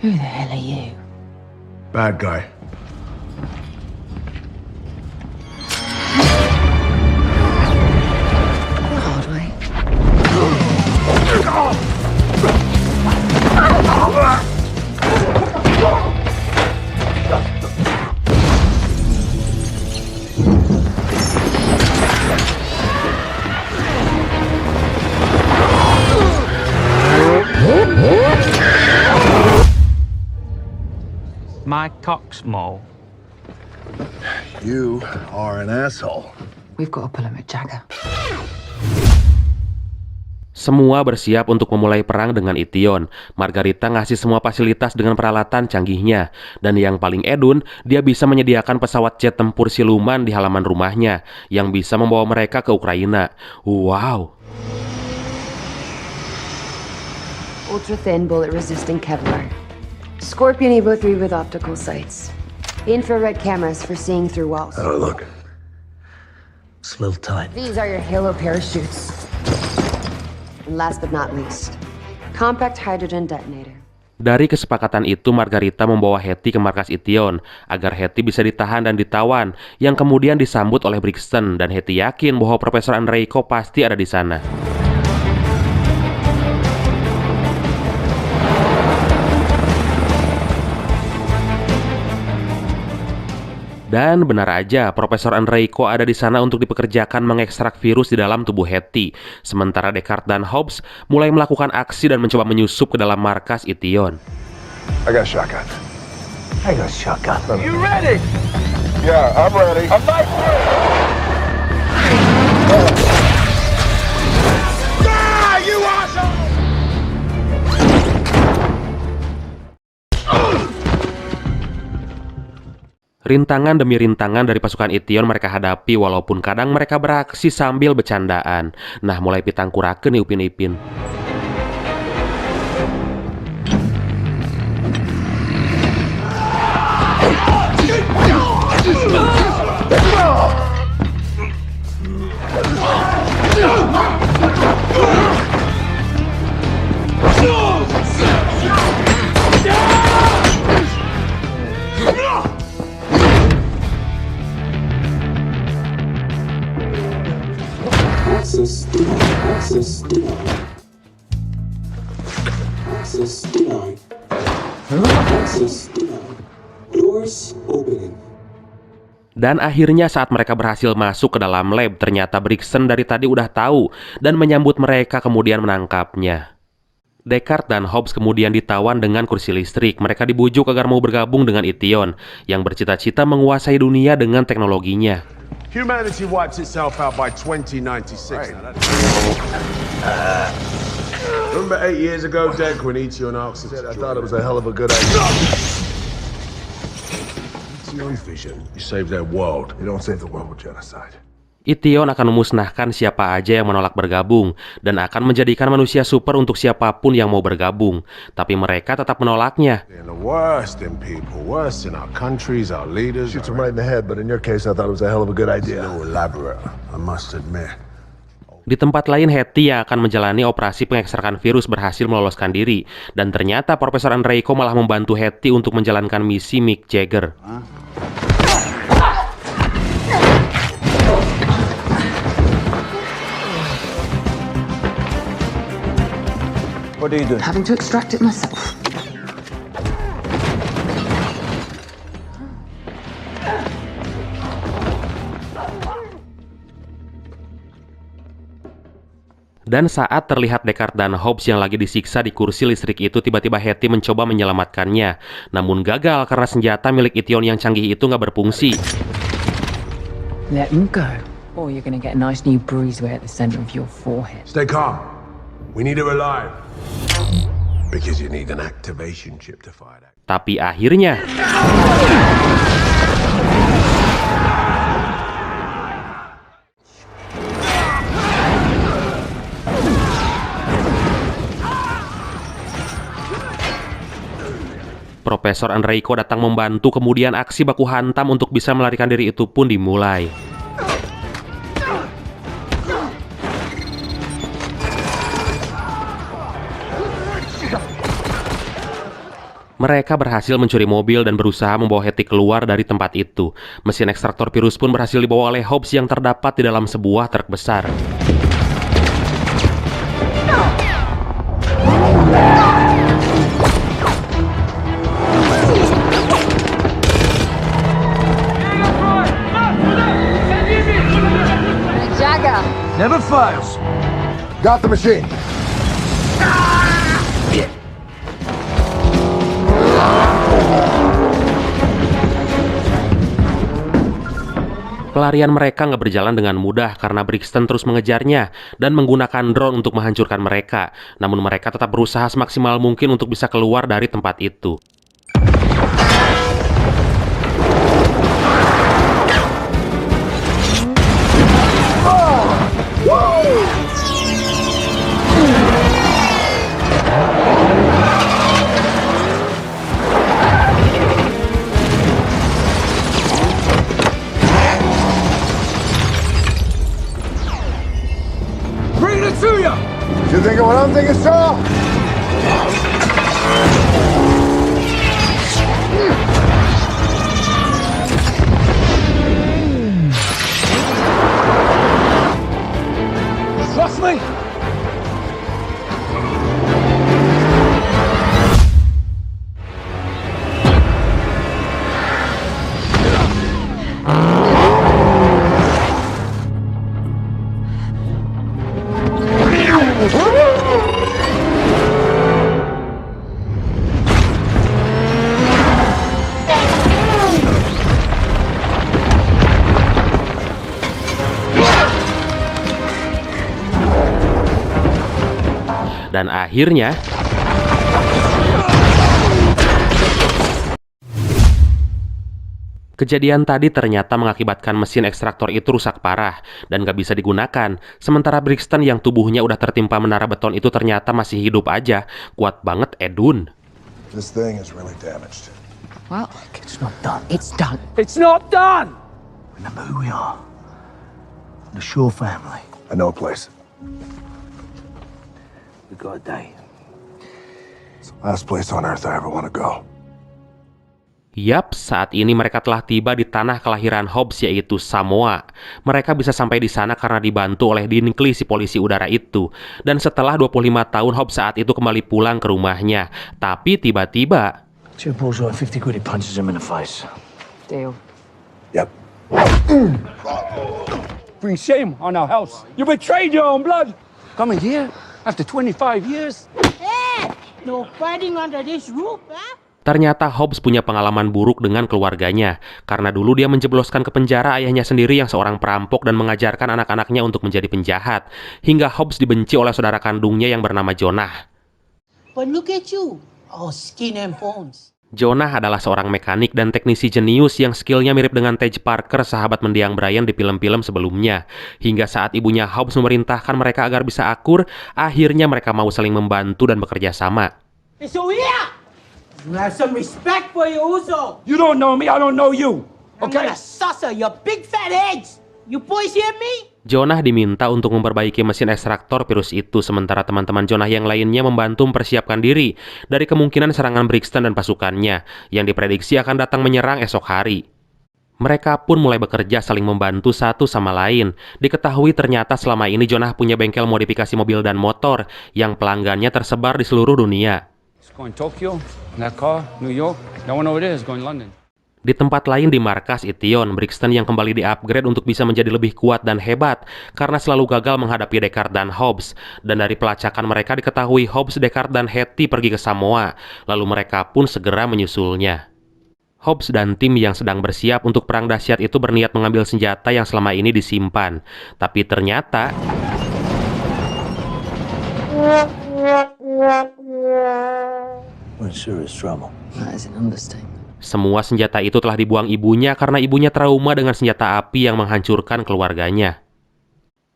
Who the hell are you? Bad guy. The hard way. My cock's small. You are an asshole. We've got to pull him at Jagger. Semua bersiap untuk memulai perang dengan Ition. Margarita ngasih semua fasilitas dengan peralatan canggihnya. Dan yang paling edun, dia bisa menyediakan pesawat jet tempur siluman di halaman rumahnya yang bisa membawa mereka ke Ukraina. Wow. Ultra-thin, bullet-resistant Kevlar. Scorpion Evo 3 with optical sights. Infrared cameras for seeing through walls. Oh, look. It's a little tight. These are your Halo parachutes. And last but not least, compact hydrogen detonator. Dari kesepakatan itu, Margarita membawa Hetty ke markas Ition agar Hetty bisa ditahan dan ditawan, yang kemudian disambut oleh Brixton, dan Hetty yakin bahwa Profesor Andreiko pasti ada di sana. Dan benar aja, Profesor Andreiko ada di sana untuk dipekerjakan mengekstrak virus di dalam tubuh Hetty. Sementara Deckard dan Hobbs mulai melakukan aksi dan mencoba menyusup ke dalam markas Ition. I got shotgun. I got shotgun. You ready? Yeah, I'm ready. I'm not you asshole! Rintangan demi rintangan dari pasukan Ition mereka hadapi, walaupun kadang mereka beraksi sambil bercandaan. Nah, mulai pitangkurakeun nih Upin-Ipin. Dan akhirnya saat mereka berhasil masuk ke dalam lab, ternyata Brixton dari tadi udah tahu dan menyambut mereka kemudian menangkapnya. Deckard dan Hobbs kemudian ditawan dengan kursi listrik. Mereka dibujuk agar mau bergabung dengan Ition yang bercita-cita menguasai dunia dengan teknologinya. Humanity wipes itself out by 2096. Right. Remember 8 years ago, Deck, when Ichion asked us I thought it was a hell of a good idea. It's your vision. You save their world. You don't save the world with genocide. Ition akan memusnahkan siapa aja yang menolak bergabung dan akan menjadikan manusia super untuk siapapun yang mau bergabung. Tapi mereka tetap menolaknya. They're the worst in people, worst in our countries, our leaders. Shoots him right in the head, but in your case, I thought it was a hell of a good It's idea. a little elaborate, I must admit. Di tempat lain, Hetty yang akan menjalani operasi pengekstrakan virus berhasil meloloskan diri. Dan ternyata Profesor Andreiko malah membantu Hetty untuk menjalankan misi Mick Jagger. What are you doing? Having to extract it myself. Dan saat terlihat Deckard dan Hobbs yang lagi disiksa di kursi listrik itu, tiba-tiba Hetty mencoba menyelamatkannya. Namun gagal karena senjata milik Ition yang canggih itu nggak berfungsi. Let him go, or you're gonna get a nice new breezeway at the center of your forehead. Stay calm. We need her alive. Because you need an activation chip to fire that. Tapi akhirnya Profesor Andreiko datang membantu, kemudian aksi baku hantam untuk bisa melarikan diri itu pun dimulai. Mereka berhasil mencuri mobil dan berusaha membawa Hetty keluar dari tempat itu. Mesin ekstraktor virus pun berhasil dibawa oleh Hobbs yang terdapat di dalam sebuah truk besar. Never fails. Got the machine. Pelarian mereka nggak berjalan dengan mudah karena Brixton terus mengejarnya dan menggunakan drone untuk menghancurkan mereka. Namun mereka tetap berusaha semaksimal mungkin untuk bisa keluar dari tempat itu. Bring it to you! You thinking what I'm thinking, Saul? Trust me! Dan akhirnya kejadian tadi ternyata mengakibatkan mesin ekstraktor itu rusak parah dan gak bisa digunakan. Sementara Brixton yang tubuhnya udah tertimpa menara beton itu ternyata masih hidup aja. Kuat banget Edun. This thing is really damaged. Well, It's not done. it's done. It's not done! Remember who we are. The Shaw family. I know a place. We got a day. It's the last place on earth I ever want to go. Yap, saat ini mereka telah tiba di tanah kelahiran Hobbs, yaitu Samoa. Mereka bisa sampai di sana karena dibantu oleh Dinkley, si polisi udara itu. Dan setelah 25 tahun, Hobbs saat itu kembali pulang ke rumahnya. Tapi tiba-tiba... Two balls worth 50 quid, he punches him in the face. Deal. Yep. Bring shame on our house. You betrayed your own blood. Coming here after 25 years. Hey! No fighting under this roof, huh? Ternyata Hobbs punya pengalaman buruk dengan keluarganya, karena dulu dia menjebloskan ke penjara ayahnya sendiri yang seorang perampok dan mengajarkan anak-anaknya untuk menjadi penjahat, hingga Hobbs dibenci oleh saudara kandungnya yang bernama Jonah. But look at you, all skin and bones. Jonah adalah seorang mekanik dan teknisi jenius yang skillnya mirip dengan Tej Parker, sahabat mendiang Brian di film-film sebelumnya. Hingga saat ibunya Hobbs memerintahkan mereka agar bisa akur, akhirnya mereka mau saling membantu dan bekerja sama. So yeah! You have some respect for your Uso. You don't know me, I don't know you. I'm Okay? gonna sussor your big fat heads. You boys hear me? Jonah diminta untuk memperbaiki mesin ekstraktor virus itu, sementara teman-teman Jonah yang lainnya membantu mempersiapkan diri dari kemungkinan serangan Brixton dan pasukannya yang diprediksi akan datang menyerang esok hari. Mereka pun mulai bekerja saling membantu satu sama lain. Diketahui ternyata selama ini Jonah punya bengkel modifikasi mobil dan motor yang pelanggannya tersebar di seluruh dunia. It's going Tokyo, in that car, New York. That one over there is going London. Di tempat lain di markas Ition, Brixton yang kembali di-upgrade untuk bisa menjadi lebih kuat dan hebat karena selalu gagal menghadapi Deckard dan Hobbs. Dan dari pelacakan mereka diketahui Hobbs, Deckard, dan Hetty pergi ke Samoa. Lalu mereka pun segera menyusulnya. Hobbs dan tim yang sedang bersiap untuk perang dahsyat itu berniat mengambil senjata yang selama ini disimpan. Tapi ternyata... We're in serious trouble. That is an understatement. Semua senjata itu telah dibuang ibunya karena ibunya trauma dengan senjata api yang menghancurkan keluarganya.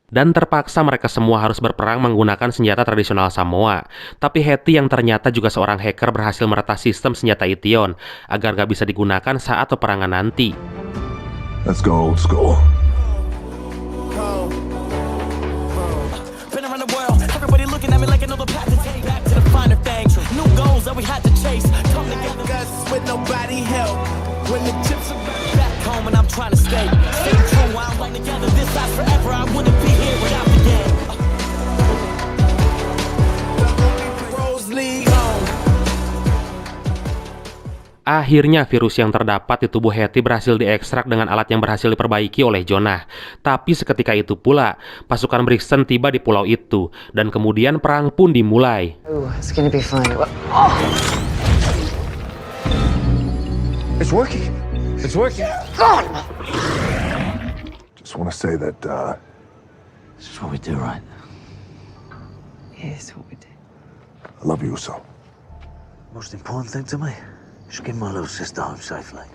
Dan terpaksa mereka semua harus berperang menggunakan senjata tradisional Samoa. Tapi Hetty yang ternyata juga seorang hacker berhasil meretas sistem senjata Ition agar gak bisa digunakan saat peperangan nanti. Let's go old school. Been around the world, everybody looking at me like I know the path to take back to the finer things. New goals that we had to chase, come together. Akhirnya virus yang terdapat di tubuh Hetty berhasil diekstrak dengan alat yang berhasil diperbaiki oleh Jonah. Tapi seketika itu pula, pasukan Brixton tiba di pulau itu, dan kemudian perang pun dimulai. Oh, it's gonna be fun. It's working. It's working. Just want to say that, This is what we do, right? Here's what we do. I love you, Uso. Most important thing to me is get my little sister home safely.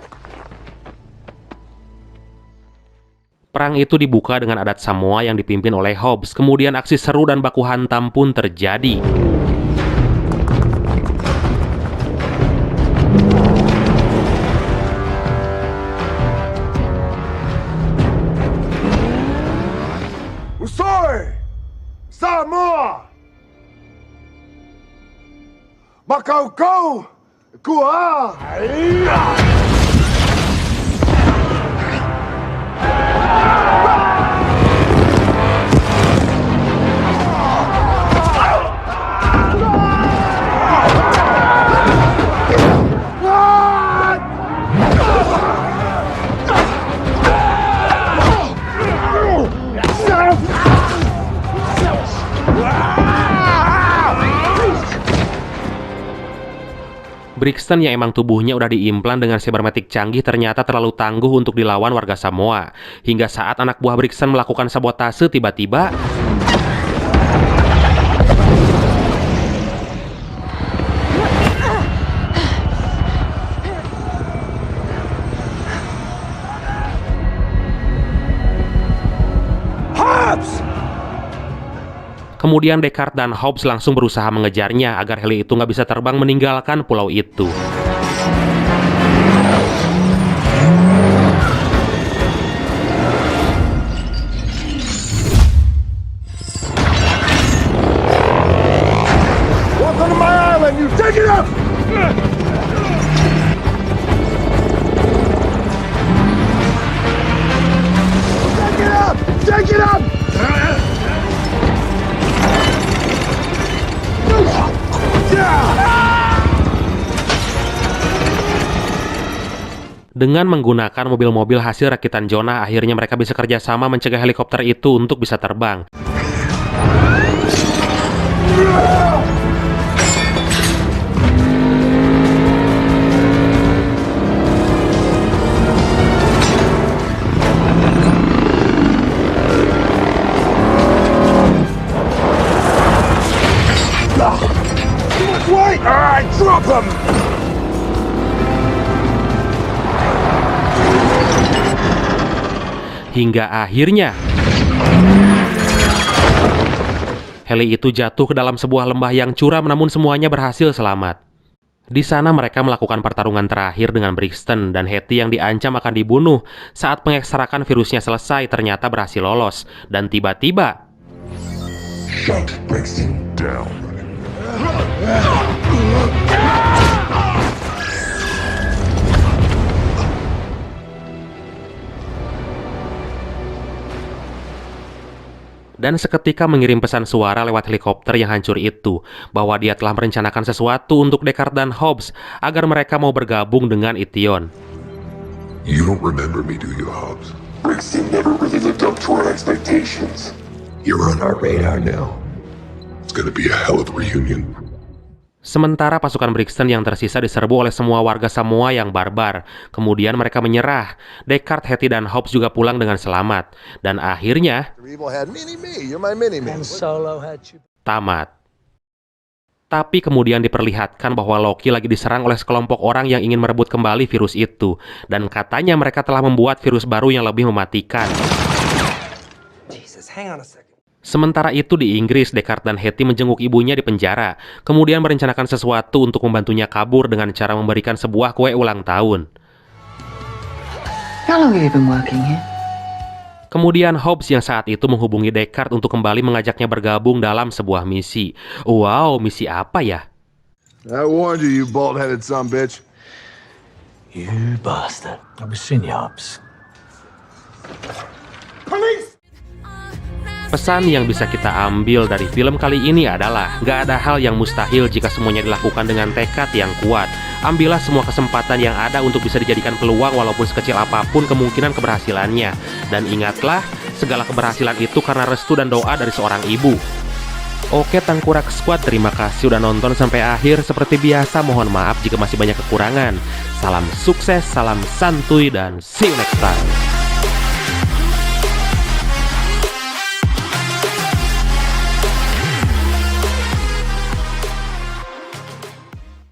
Perang itu dibuka dengan adat Samoa yang dipimpin oleh Hobbs. Kemudian aksi seru dan baku hantam pun terjadi. Usoi! Samoa! Makaukou! Kua! Brixton yang emang tubuhnya udah diimplan dengan cybernetik canggih ternyata terlalu tangguh untuk dilawan warga Samoa. Hingga saat anak buah Brixton melakukan sabotase, tiba-tiba kemudian Deckard dan Hobbs langsung berusaha mengejarnya agar heli itu nggak bisa terbang meninggalkan pulau itu. Welcome to my island, you take it up! Take it up! Take it up! Dengan menggunakan mobil-mobil hasil rakitan Jonah, akhirnya mereka bisa kerjasama mencegah helikopter itu untuk bisa terbang. Wait! Alright, drop him! Hingga akhirnya heli itu jatuh ke dalam sebuah lembah yang curam, namun semuanya berhasil selamat. Di sana mereka melakukan pertarungan terakhir dengan Brixton, dan Hetty yang diancam akan dibunuh saat pengekstrakan virusnya selesai ternyata berhasil lolos. Dan tiba-tiba Shut Brixton down. dan seketika mengirim pesan suara lewat helikopter yang hancur itu bahwa dia telah merencanakan sesuatu untuk Deckard dan Hobbs agar mereka mau bergabung dengan Ition. You don't remember me, do you, Hobbs? Brixton never really lived up to our expectations. You're on our radar now. It's gonna be a hell of a reunion. Sementara pasukan Brixton yang tersisa diserbu oleh semua warga Samoa yang barbar. Kemudian mereka menyerah. Deckard, Hetty, dan Hobbs juga pulang dengan selamat. Dan akhirnya tamat. Tapi kemudian diperlihatkan bahwa Loki lagi diserang oleh sekelompok orang yang ingin merebut kembali virus itu. Dan katanya mereka telah membuat virus baru yang lebih mematikan. Jesus, hang on a second. Sementara itu di Inggris, Deckard dan Hetty menjenguk ibunya di penjara, kemudian merencanakan sesuatu untuk membantunya kabur dengan cara memberikan sebuah kue ulang tahun. How long have you been working here? Kemudian Hobbs yang saat itu menghubungi Deckard untuk kembali mengajaknya bergabung dalam sebuah misi. Wow, misi apa ya? I warned you, you bald-headed son bitch. You bastard. I've seen you, Hobbs. Police! Pesan yang bisa kita ambil dari film kali ini adalah gak ada hal yang mustahil jika semuanya dilakukan dengan tekad yang kuat. Ambillah semua kesempatan yang ada untuk bisa dijadikan peluang walaupun sekecil apapun kemungkinan keberhasilannya. Dan ingatlah, segala keberhasilan itu karena restu dan doa dari seorang ibu. Oke Tengkorak Squad, terima kasih udah nonton sampai akhir. Seperti biasa mohon maaf jika masih banyak kekurangan. Salam sukses, salam santuy, dan see you next time.